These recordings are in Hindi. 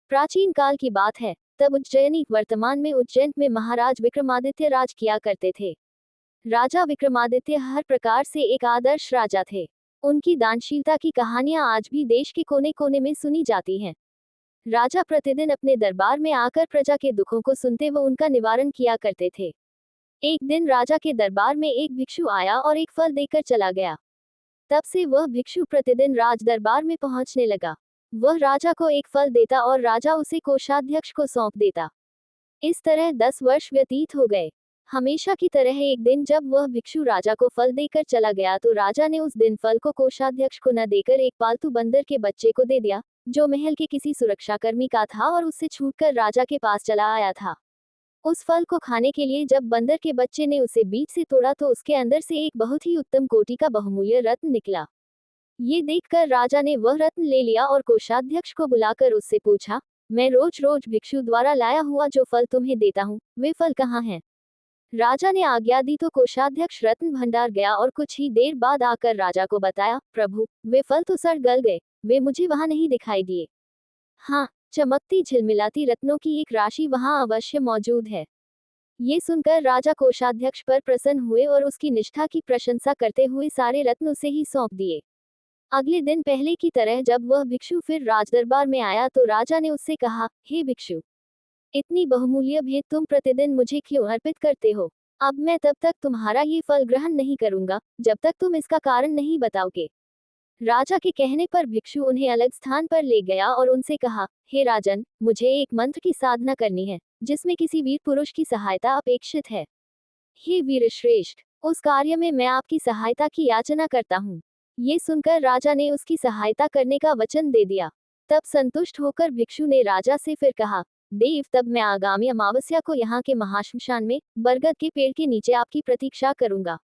प्राचीन काल की बात है। तब उज्जैनी, वर्तमान में उज्जैन में महाराज विक्रमादित्य राज किया करते थे। राजा विक्रमादित्य हर प्रकार से एक आदर्श राजा थे। उनकी दानशीलता की कहानियां आज भी देश के कोने कोने में सुनी जाती हैं। राजा प्रतिदिन अपने दरबार में आकर प्रजा के दुखों को सुनते व उनका निवारण किया करते थे। एक दिन राजा के दरबार में एक भिक्षु आया और एक फल देकर चला गया। तब से वह भिक्षु प्रतिदिन राज दरबार में पहुंचने लगा। वह राजा को एक फल देता और राजा उसे कोषाध्यक्ष को सौंप देता। इस तरह 10 वर्ष व्यतीत हो गए। हमेशा की तरह एक दिन जब वह भिक्षु राजा को फल देकर चला गया तो राजा ने उस दिन फल को कोषाध्यक्ष को न देकर एक पालतू बंदर के बच्चे को दे दिया, जो महल के किसी सुरक्षाकर्मी का था और उससे छूटकर राजा के पास चला आया था। उस फल को खाने के लिए जब बंदर के बच्चे ने उसे बीच से तोड़ा तो उसके अंदर से एक बहुत ही उत्तम कोटि का बहुमूल्य रत्न निकला। ये देखकर राजा ने वह रत्न ले लिया और कोषाध्यक्ष को बुलाकर उससे पूछा, मैं रोज रोज भिक्षु द्वारा लाया हुआ जो फल तुम्हें देता हूँ, वे फल कहाँ हैं? राजा ने आज्ञा दी तो कोषाध्यक्ष रत्न भंडार गया और कुछ ही देर बाद आकर राजा को बताया, प्रभु, वे फल तो सड़ गल गए, वे मुझे वहां नहीं दिखाई दिए। हाँ, चमकती झिलमिलाती रत्नों की एक राशि वहां अवश्य मौजूद है। ये सुनकर राजा कोषाध्यक्ष पर प्रसन्न हुए और उसकी निष्ठा की प्रशंसा करते हुए सारे रत्न उसे ही सौंप दिए। अगले दिन पहले की तरह जब वह भिक्षु फिर राजदरबार में आया तो राजा ने उससे कहा, हे भिक्षु, इतनी बहुमूल्य भेंट तुम प्रतिदिन मुझे क्यों अर्पित करते हो? अब मैं तब तक तुम्हारा ये फल ग्रहण नहीं करूंगा जब तक तुम इसका कारण नहीं बताओगे। राजा के कहने पर भिक्षु उन्हें अलग स्थान पर ले गया और उनसे कहा, हे राजन, मुझे एक मंत्र की साधना करनी है जिसमें किसी वीर पुरुष की सहायता अपेक्षित है। हे वीर श्रेष्ठ, उस कार्य में मैं आपकी सहायता की याचना करता हूँ। ये सुनकर राजा ने उसकी सहायता करने का वचन दे दिया। तब संतुष्ट होकर भिक्षु ने राजा से फिर कहा, देव, तब मैं आगामी अमावस्या को यहाँ के महाश्मशान में बरगद के पेड़ के नीचे आपकी प्रतीक्षा करूंगा।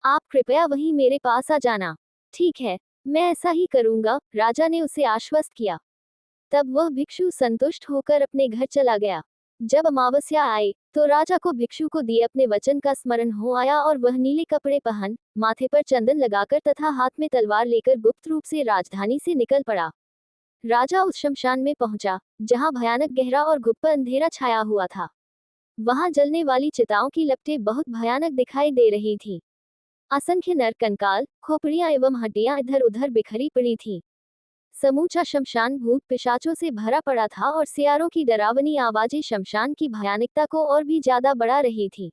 आप कृपया वहीं मेरे पास आ जाना। ठीक है, मैं ऐसा ही करूंगा, राजा ने उसे आश्वस्त किया। तब वह भिक्षु संतुष्ट होकर अपने घर चला गया। जब अमावस्या आई तो राजा को भिक्षु को दिए अपने वचन का स्मरण हो आया और वह नीले कपड़े पहन, माथे पर चंदन लगाकर तथा हाथ में तलवार लेकर गुप्त रूप से राजधानी से निकल पड़ा। राजा उस शमशान में पहुंचा जहां भयानक गहरा और गुप्त अंधेरा छाया हुआ था। वहां जलने वाली चिताओं की लपटें बहुत भयानक दिखाई दे रही थीं। असंख्य नर कंकाल, खोपड़ियां एवं हड्डियां इधर उधर बिखरी पड़ी थीं। समूचा शमशान भूत पिशाचों से भरा पड़ा था और सियारों की डरावनी आवाजें शमशान की भयानकता को और भी ज्यादा बढ़ा रही थी।